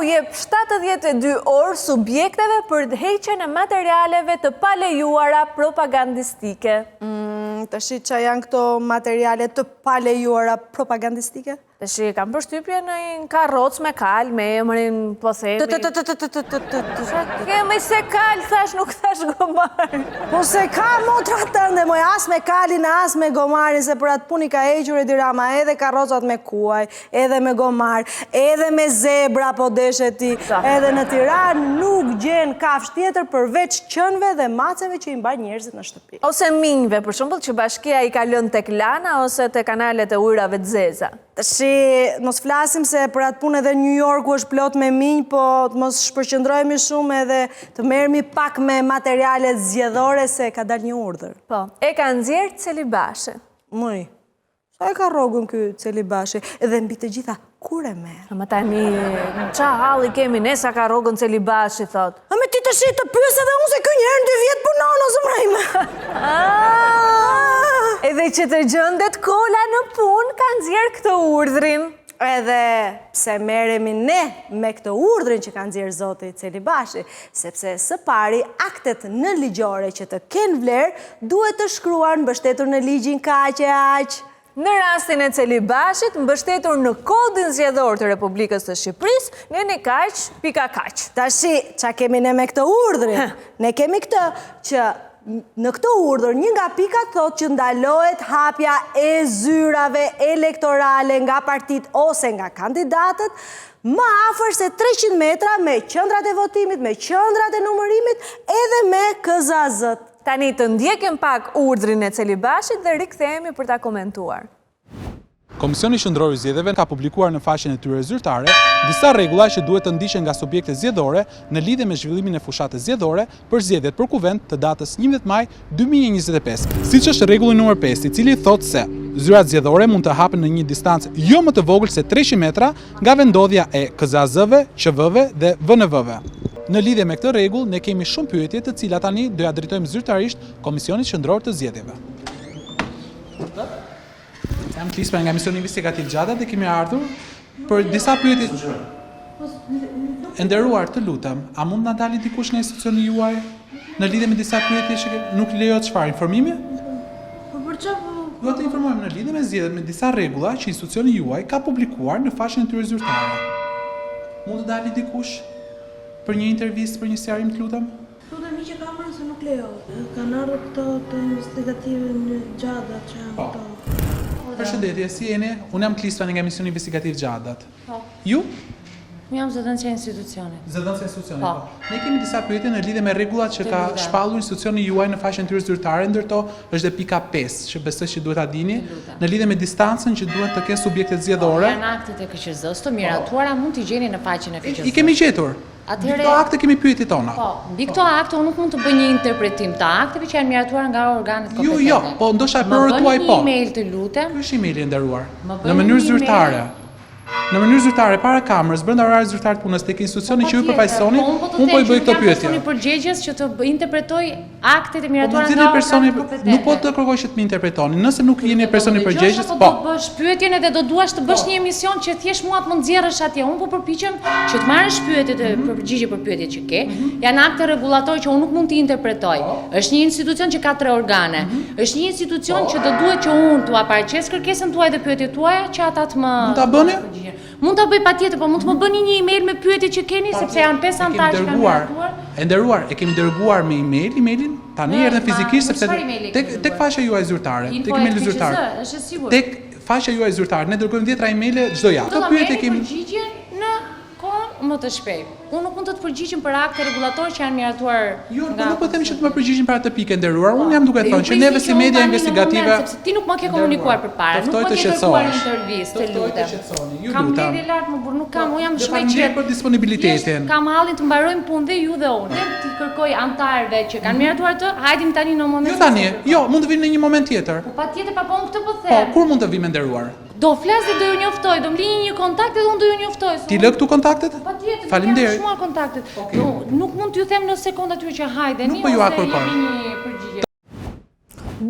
u jep 72 orë subjekteve për heqjen e materialeve të palejuara propagandistike. Tashi që janë këto materiale të palejuara propagandistike? Tashi kam përshtypje në një karroc me kal, me emrin, po themi. Kemi se kal, thash, nuk thash gomar. Po se ka motra tënde, moj, as me kalin, as me gomarin, se për atë puni ka hequr Edi Rama edhe karrocat me kuaj, edhe me gomar, edhe me zebra, po deshe ti, edhe në Tiranë nuk gjen kafsh tjetër përveç qënve dhe maceve që i mbajnë njerëzit në shtëpi. Ose minjve, për shembull, që bashkia i ka lënë tek lana ose te kanalet e ujrave të zeza. Tashi, mos flasim se për atë punë edhe New Yorku është plot me minj, po të mos shpërqendrohemi shumë edhe të merremi pak me materialet zgjedhore se ka dalë një urdhër. Po, e ka nxjerr Celibashi. Moj, sa e ka rrogën ky Celibashi? Edhe mbi të gjitha, kur e merr? Ama tani, qa halli kemi ne sa ka rrogën Celibashi, thot. A me ti të shi të pyes edhe unë se ky njerë në 2 vjet punon o zëmrejme. Edhe që të gjëndet kola në pun, ka nxjerr këtë urdhrin. Edhe pse merremi ne me këtë urdhrin që ka nxjerr zoti Celibashi, sepse së pari aktet në ligjore që të kenë vlerë duhet të shkruar mbështetur në ligjin kaq e aq. Në rastin e Celibashit, mbështetur në kodin zgjedhor të Republikës së Shqipërisë, ne kaq, pika kaq. Tashi, qa kemi ne me këtë urdhrin? Ne kemi këtë që në këtë urdhër, një nga pikat thot që ndalohet hapja e zyrave elektorale nga partit ose nga kandidatët më afër se 300 metra me qendrat e votimit, me qendrat e numërimit edhe me KZZ-t. Tani të ndjekim pak urdhrin e Celibashit dhe rikthehemi për ta komentuar. Komisioni Qendror i Zgjedhjeve ka publikuar në faqen e tyre zyrtare disa rregulla që duhet të ndiqen nga subjektet zgjedhore në lidhje me zhvillimin e fushatës zgjedhore për zgjedhjet për kuvend të datës 11 maj 2025. Siç është rregulli numër 5, i cili thotë se zyrat zgjedhore mund të hapen në një distancë jo më të vogël se 300 metra nga vendodhja e KZZ-ve, QV-ve dhe VNV-ve. Në lidhje me këtë rregull, ne kemi shumë pyetje të cilat tani do ja drejtojmë zyrtarisht Komisionit Qendror të Zgjedhjeve. Jam Klispa nga Misioni Investigativ Gjata dhe kemi ardhur për disa pyetje. E nderuar, të lutem, a mund na dali dikush nga institucioni juaj në lidhje me disa pyetje që nuk lejohet çfarë informimi? Po për çfarë? Do të informojmë në lidhje me zgjedhjet me disa rregulla që institucioni juaj ka publikuar në faqen e tyre zyrtare. Mund të dali dikush për një intervistë, për një sqarim, të lutem? Lutem hiqe kamerën se nuk lejohet. Kanë ardhur këto të investigative në Gjata që janë këto. Përshëndetje, si jeni? Unë jam Klispa nga Misioni Investigativ Gjadat. Ju? Unë jam zëdhënësja e institucionit. Zëdhënësja e institucionit, po. Ne kemi disa pyetje në lidhje me rregullat që ka shpallur institucioni juaj në faqen tyre zyrtare, ndërto është dhe pika 5, që besoj që duhet ta dini, në lidhje me distancën që duhet të kenë subjektet zgjedhore. Janë aktet e KQZ-s të miratuara, mund t'i gjeni në faqen e KQZ-s. I kemi gjetur. Mbi këto akte kemi pyetjet tona. Po, mbi këto akte unë nuk mund të bëj një interpretim të akteve që janë miratuar nga organet kompetente. Jo, po ndoshta për orë tuaj po. Më bëni një email, të lutem. Ky është emaili i nderuar. Në mënyrë zyrtare. Në mënyrë zyrtare para kamerës, brenda orarit zyrtar të punës tek institucioni që ju përfaqësoni, unë po i bëj këto pyetje. Unë përgjigjes që të interpretoj aktet e miratuara nga organet kompetente. Nuk po të kërkoj që të më interpretoni. Nëse nuk jeni personi përgjegjës, po. Do bësh pyetjen edhe do duash të bësh një emision që thjesht mua të më nxjerrësh atje. Unë po përpiqem që të marrësh pyetjet e përgjigje për pyetjet që ke. Janë akte rregullator që unë nuk mund t'i interpretoj. Është një institucion që ka 3 organe. Është një institucion që do duhet që unë t'u aparaqes kërkesën tuaj dhe pyetjet tuaja që ata të më. Mund ta bëni? Mund ta bëj patjetër, po mund të më bëni një email me pyetjet që keni sepse janë 5 antarë që kanë miratuar. E nderuar, e kemi dërguar me emailin, tani erdhën fizikisht sepse tek faqja juaj zyrtare, tek emaili zyrtar. Është sigurt. Tek faqja juaj zyrtare, ne dërgojmë 10 emaile çdo javë. Këto pyetje kemi përgjigjen në kohën më të shpejtë. Unë nuk mund të të përgjigjem për akte rregullator që janë miratuar. Jo, nuk po them që të më përgjigjem për atë pikë nderuar. Unë jam duke thënë që neve si media investigative, sepse ti nuk më ke komunikuar përpara, nuk më ke kërkuar intervistë, të lutem. Kam lidhje lart më burr, nuk kam, unë jam shumë i qetë për disponibilitetin. Kam hallin të mbarojmë punë dhe ju dhe unë. Ti kërkoj antarëve që kanë miratuar të, hajdim tani në momentin. Jo tani, jo, mund të vinë në një moment tjetër. Po patjetër, pa po unë këtë po them. Po, kur mund të vimë nderuar? Do flas dhe do ju njoftoj, do mblini një kontakt dhe unë do ju njoftoj. Ti lë këtu kontaktet? Patjetër. Faleminderit. Shumë kontaktet. Nuk mund t'ju them në sekondë aty që hajde. Nuk po ju kërkoj.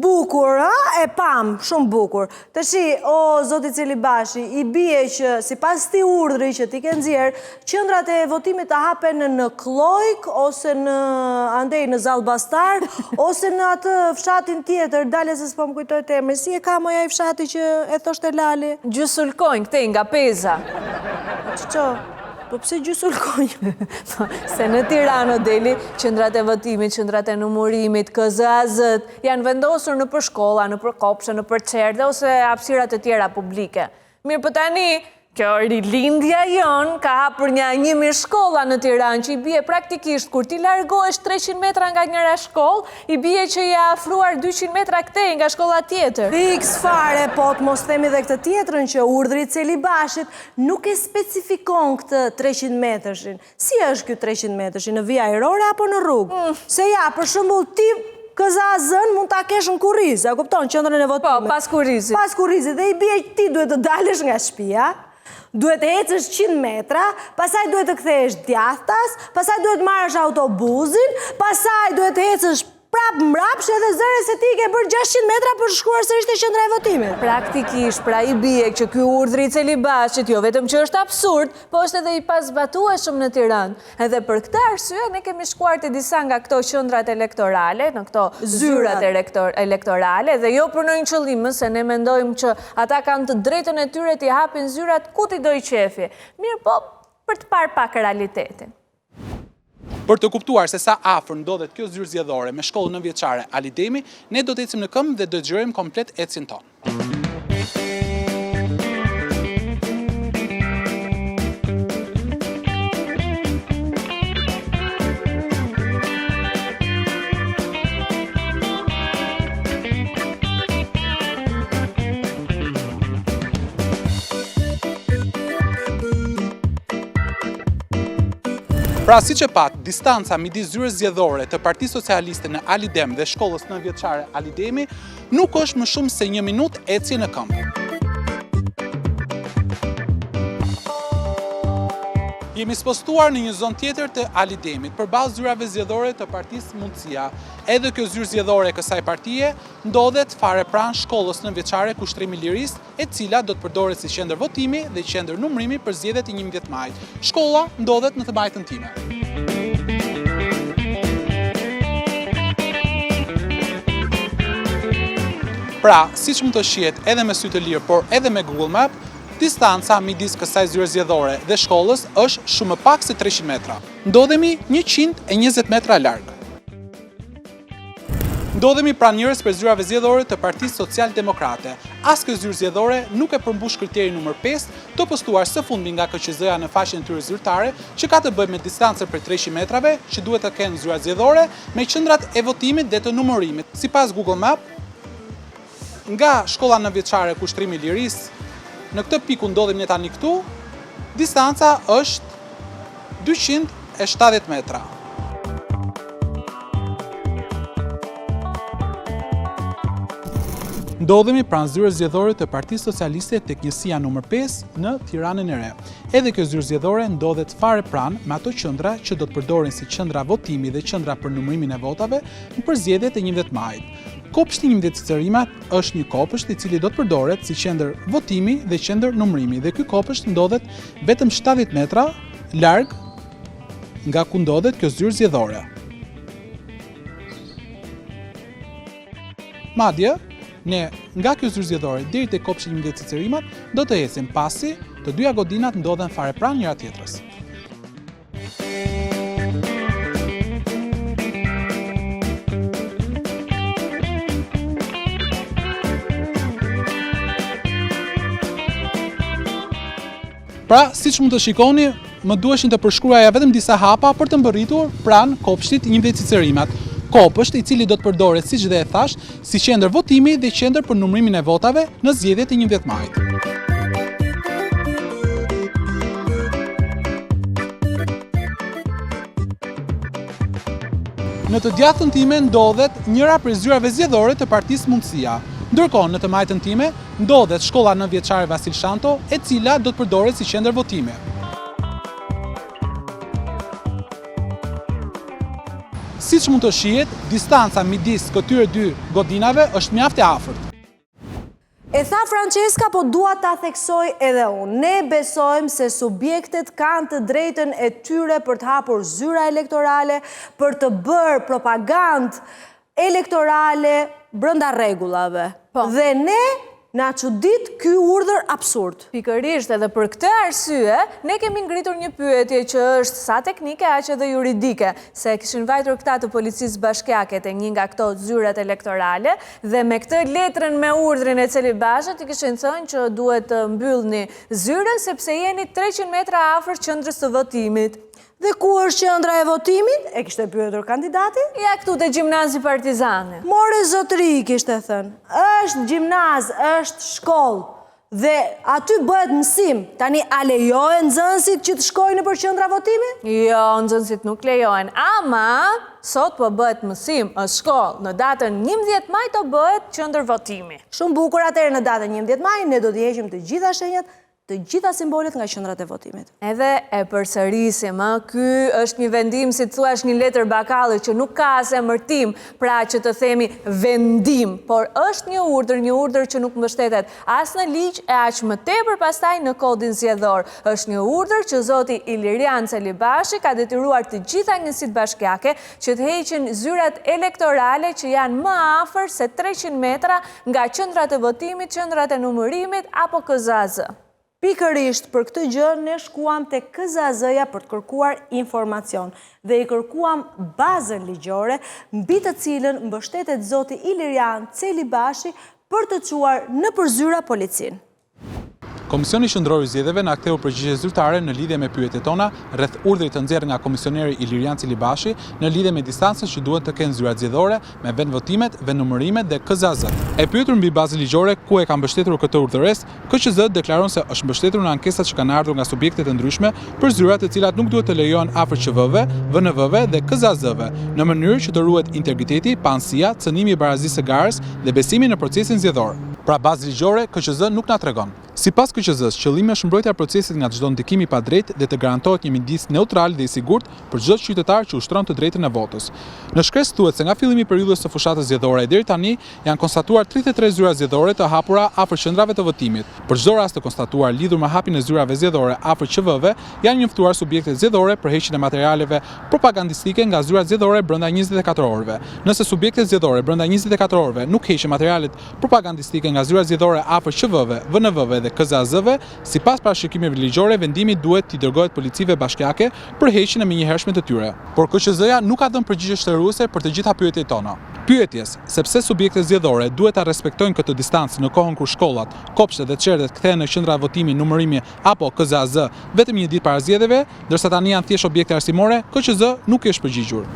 Bukur, e pam, shumë bukur. Të shi, o, zoti Celibashi, i bie që, si pas ti urdhri që ti ke nxjerr, qendrat e votimit të hapen në Klojk, ose në andej në Zallbastar, ose në atë fshatin tjetër, dale se s'po më kujtoj emrin. Si e ka moja i fshati që e thoshte Lali? Gjusulkojnë, këtej nga Peza. Që? Po pse gjusulkojnë? Se në Tiranë, deli, qendrat e votimit, qendrat e numërimit, KZAZ-t, janë vendosur në për shkolla, në për kopshte, në për qerdhe, ose hapësirat e tjera publike. Mirë për tani, kjo rilindja jonë ka hapur një 1000 shkolla në Tiranë, që i bie praktikisht, kur ti largohesh 300 metra nga njëra shkollë, i bie që ja afruar 200 metra këtej nga shkolla tjetër. Fiks fare, po të mos themi dhe këtë tjetrën që urdhri Celibashit nuk e specifikon këtë 300 metërshin. Si është kjo 300 metërshin, në vija ajrore apo në rrugë? Se ja, për shembull ti KZAZ-n mund ta kesh në Kurriz, a kupton, qendrën e votimit. Po, pas Kurrizit. Pas Kurrizit, dhe i bie që ti duhet të dalësh nga shtëpia, duhet të ecësh 100 metra, pasaj duhet të kthehesh djathtas, pasaj duhet të marrësh autobusin, pasaj duhet të ecësh prap mrapsh edhe zëre se ti ke bërë 600 metra për shkuar sërish te qendra e votimit. Praktikisht, pra i bie që ky urdhri i Celibashit jo vetëm që është absurd, po është edhe i pazbatueshëm në Tiranë. Edhe për këtë arsye ne kemi shkuar te disa nga këto qendrat elektorale, në këto zyrat elektorale, dhe jo për ndonjë qëllim, se ne mendojmë që ata kanë të drejtën e tyre t'i hapin zyrat ku t'i dojë qefi. Mirë, po për të parë pak realitetin. Për të kuptuar se sa afër ndodhet kjo zyrë zgjedhore me shkollën nëntëvjeçare Ali Demi, ne do të ecim në këmbë dhe do të dëgjojmë komplet ecin tonë. Pra, si që pat, distanca midis zyrës zgjedhore të Partisë Socialiste në Ali Dem dhe shkollës nëntëvjeçare Ali Demi nuk është më shumë se 1 minutë ecje në këmbë. Jemi spostuar në një zonë tjetër të Ali Demit, përballë zyrave zgjedhore të Partisë Mundësia. Edhe kjo zyrë zgjedhore e kësaj partie ndodhet fare pranë shkollës nëntëvjeçare Kushtrimi i Lirisë, e cila do të përdoret si qendër votimi dhe qendër numërimi për zgjedhjet e 11 majit. Shkolla ndodhet në të majtën time. Pra, siç mund të shihet edhe me sy të lirë, por edhe me Google Map, distanca midis kësaj zyre zgjedhore dhe shkollës është shumë më pak se 300 metra. Ndodhemi 120 metra larg. Ndodhemi pranë njërës për zyrave zgjedhore të Partisë Social-Demokrate. As kjo zyrë zgjedhore nuk e përmbush kriterin numër 5, të postuar së fundmi nga KQZ-ja në faqen e tyre zyrtare, që ka të bëjë me distancën për 300 metrave, që duhet të kenë zyra zgjedhore, me qendrat e votimit dhe të numërimit. Sipas Google Map, nga shkolla nëntëvjeçare Kushtrimi i Lirisë, në këtë pikë ndodhemi ne tani këtu, distanca është 270 metra. Ndodhemi pranë zyrës zgjedhore të Partisë Socialiste tek njësia numër 5 në Tiranën e Re. Edhe kjo zyrë zgjedhore ndodhet fare pranë me ato qendra që do të përdoren si qendra votimi dhe qendra për numërimin e votave në përzgjedhjet e 11 majit. Kopshti 11 Cicerimat është një kopësht i cili do të përdoret si qendër votimi dhe qendër numërimi, dhe ky kopësht ndodhet vetëm 70 metra larg nga ku ndodhet kjo zyrë zgjedhore. Madje, ne nga kjo zyrë zgjedhore deri te kopshti 11 Cicerimat do të ecim pasi të dyja godinat ndodhen fare pranë njëra tjetrës. Pra, siç mund të shikoni, më duheshin të përshkruaja vetëm disa hapa për të mbërritur pranë kopshtit 11 Cicerimat. Kopësht i cili do të përdoret, siç dhe e thash, si qendër votimi dhe qendër për numërimin e votave në zgjedhjet e 11 majit. Në të djathtën time ndodhet njëra prej zyrave zgjedhore të Partisë Mundësia. Ndërkohë, në të majtën time ndodhet shkolla nëntëvjeçare Vasil Shanto, e cila do të përdoret si qendër votimi. siç mund të shihet, distanca midis këtyre dy godinave është mjaft e afërt. E tha Francesca, po dua ta theksoj edhe unë. Ne besojmë se subjektet kanë të drejtën e tyre për të hapur zyra elektorale, për të bërë propagandë elektorale brenda rregullave. Dhe ne na çudit ky urdhër absurd. Pikërisht edhe për këtë arsye, ne kemi ngritur një pyetje që është sa teknike aq edhe juridike, se kishin vajtur këta të policisë bashkiake te një nga këto zyrat elektorale dhe me këtë letrën me urdhrin e Celibashit i kishin thënë që duhet të mbyllni zyrën sepse jeni 300 metra afër qendrës së votimit. Dhe ku është qendra e votimit? E kishte pyetur kandidati? Ja këtu te gjimnazi Partizani. More zotëri, kishte thënë. Është gjimnaz, është shkollë. Dhe aty bëhet mësim. Tani a lejohen nxënësit që të shkojnë nëpër qendra votimi? Jo, nxënësit nuk lejohen, ama sot po bëhet mësim, është shkollë. Në datën 11 maj do bëhet qendër votimi. Shumë bukur, atëherë në datën 11 maj ne do t'i heqim të gjitha shenjat, të gjitha simbolet nga qendrat e votimit. Edhe e përsërisim, ky është një vendim, si thua, është një letër bakalli që nuk ka as emërtim, pra që të themi vendim, por është një urdhër që nuk mbështetet as në ligj e aq më tepër pastaj në kodin zgjedhor. Është një urdhër që zoti Ilirian Celibashi ka detyruar të gjitha njësitë bashkiake që të heqin zyrat elektorale që janë më afër se 300 metra nga qendrat e votimit, qendrat e numërimit apo KZAZ. Pikërisht për këtë gjë ne shkuam te KZAZ-ja për të kërkuar informacion dhe i kërkuam bazën ligjore mbi të cilën mbështetet zoti Ilirian Celibashi për të çuar nëpër zyra policin. Komisioni Qendror i Zgjedhjeve na ktheu përgjigje zyrtare në lidhje me pyetjet tona rreth urdhrit të nxjerrë nga komisioneri Ilirian Celibashi në lidhje me distancën që duhet të kenë zyrat zgjedhore me vendvotimet, vendnumërimet dhe KZAZ. E pyetur mbi bazën ligjore ku e ka mbështetur këtë urdhëres, KQZ deklaron se është mbështetur në ankesat që kanë ardhur nga subjekte të ndryshme për zyrat të cilat nuk duhet të lejohen afër QV-ve, VNV-ve dhe KZAZ-ve, në mënyrë që të ruhet integriteti, pamësia, cënimi i barazisë së garës dhe besimi në procesin zgjedhor. Pra bazë ligjore KQZ nuk na tregon. Sipas KQZ-s, qëllimi është mbrojtja e procesit nga çdo ndikimi i padrejtë dhe të garantohet një midis neutral dhe i sigurt për çdo qytetar që ushtron të drejtën e votës. Në shkresë thuhet se nga fillimi i periudhës së fushatës zgjedhore deri tani janë konstatuar 33 zyra zgjedhore të hapura afër qendrave të votimit. Për çdo rast të konstatuar lidhur me hapjen e zyrave zgjedhore afër QV-ve, janë njoftuar subjektet zgjedhore për heqjen e materialeve propagandistike nga zyrat zgjedhore brenda 24 orëve. Nëse subjektet zgjedhore brenda 24 orëve nuk heqin materialet propagandistike nga zyrat zgjedhore afër QV-ve, VNV-ve dhe KZAZ-ve, sipas parashikimeve ligjore, vendimi duhet t'i dërgohet policive bashkiake për heqjen e menjëhershme të tyre. Por KQZ-ja nuk ka dhënë përgjigje shtëruese për të gjitha pyetjet tona. Pyetjes, sepse subjektet zgjedhore duhet ta respektojnë këtë distancë në kohën kur shkollat, kopshtet dhe çerdhet kthehen në qendra votimi, numërimi apo KZAZ vetëm një ditë para zgjedhjeve, ndërsa tani janë thjesht objekte arsimore, KQZ nuk i është përgjigjur.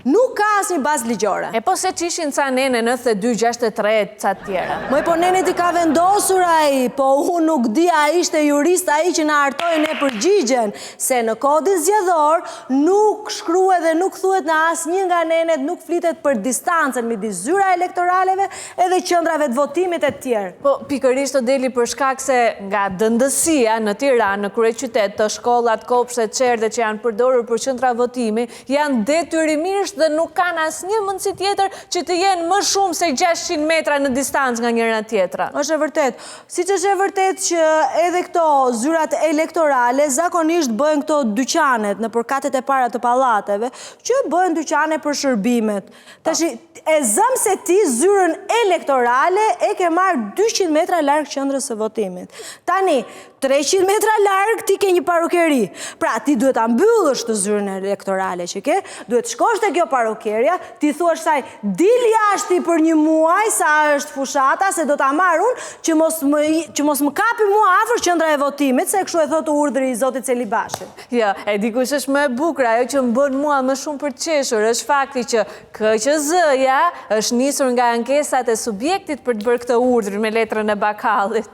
Nuk ka asnjë bazë ligjore. E po se qishin ca nene 92-63 ca tjera. Moj, po nene ti ka vendosur ai, po unë nuk di a ishte jurist ai që na hartoi ne përgjigjen, se në kodin zgjedhor nuk shkruhet dhe nuk thuhet në asnjë nga nenet, nuk flitet për distancën midis zyra elektoraleve edhe qendrave të votimit e tjerë. Po pikërisht të deli për shkak se nga dëndësia në Tiranë, në kryeqytet, të shkollat, kopshtet, çerdhet që janë përdorur për qendra votimi, janë detyrimisht dhe nuk kanë asnjë mundësi tjetër që të jenë më shumë se 600 metra në distancë nga njëra tjetra. Është e vërtet. Siç është e vërtet që edhe këto zyrat elektorale zakonisht bëhen këto dyqanet në përkatet e para të pallateve, që bëhen dyqane për shërbimet. Tash e zëm se ti zyrën elektorale e ke marrë 200 metra larg qendrës së votimit. Tani 300 metra larg ti ke një parukeri. Pra ti duhet ta mbyllësh të zyrën elektorale që ke, duhet shkosh te kjo parukerja, ti thuash saj dil jashtë për një muaj sa është fushata, se do ta marr unë që mos më kapi mua afër qendra e votimit, se kështu e thot urdhri i zotit Celibashit. Jo, e dikush është më e bukur, ajo që më bën mua më shumë për të qeshur është fakti që KQZ-ja është nisur nga ankesat e subjektit për të bërë këtë urdhër me letrën e bakallit.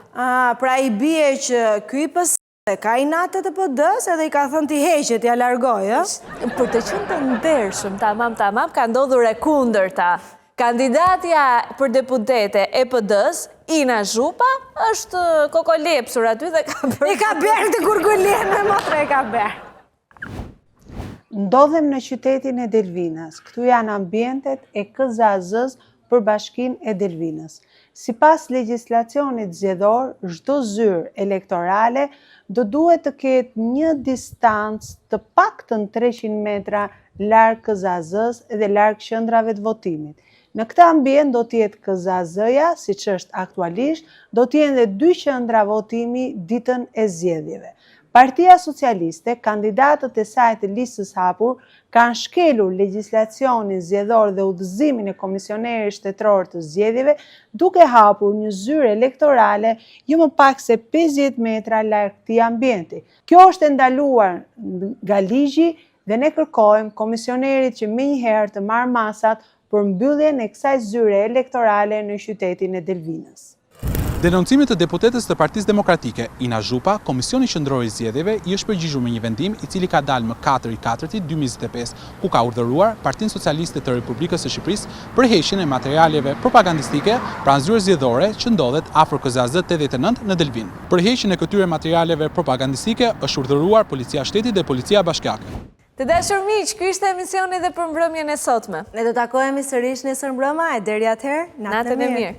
Pra i bie që ky PS ka inatet e PD-s edhe i ka thënë ti heqet, ja largoj, Për të qenë të ndershëm, tamam, ka ndodhur e kundërta. Kandidatja për deputete e PD-s, Ina Zhupa, është kokolepsur aty dhe ka bërë... E ka bërë të kurkullien me motre, e ka bërë. Ndodhem në qytetin e Delvinës. Këtu janë ambientet e KZAZ-s për bashkinë e Delvinës. Sipas legjislacionit zgjedhor, çdo zyrë elektorale do duhet të ketë një distancë të paktën 300 metra larg KZAZ-s dhe larg qendrave të votimit. Në këtë ambient do të jetë KZAZ-ja, siç është aktualisht, do të jenë edhe 2 qendra votimi ditën e zgjedhjeve. Partia Socialiste, kandidatët e saj të listës hapur, kanë shkelur legjislacionin zgjedhor dhe udhëzimin e komisionerit shtetëror të zgjedhjeve, duke hapur një zyrë elektorale jo më pak se 50 metra larg këtij ambienti. Kjo është e ndaluar nga ligji dhe ne kërkojmë komisionerit që menjëherë të marrë masat për mbylljen e kësaj zyre elektorale në qytetin e Delvinës. Denoncimet të deputetës të Partisë Demokratike, Ina Zhupa, Komisioni Qendror i Zgjedhjeve i është përgjigjur me një vendim i cili ka dalë më 4/4/2025, ku ka urdhëruar Partinë Socialiste të Republikës së Shqipërisë për heqjen e materialeve propagandistike pranë zyrës zgjedhore që ndodhet afër KZAZ 89 në Delvinë. Për heqjen e këtyre materialeve propagandistike është urdhëruar Policia e Shtetit dhe Policia Bashkiake. Të dashur miq, ky ishte emisioni dhe për mbrëmjen e sotme. Ne do takohemi sërish nesër mbrëma e deri atëherë, natën e mirë.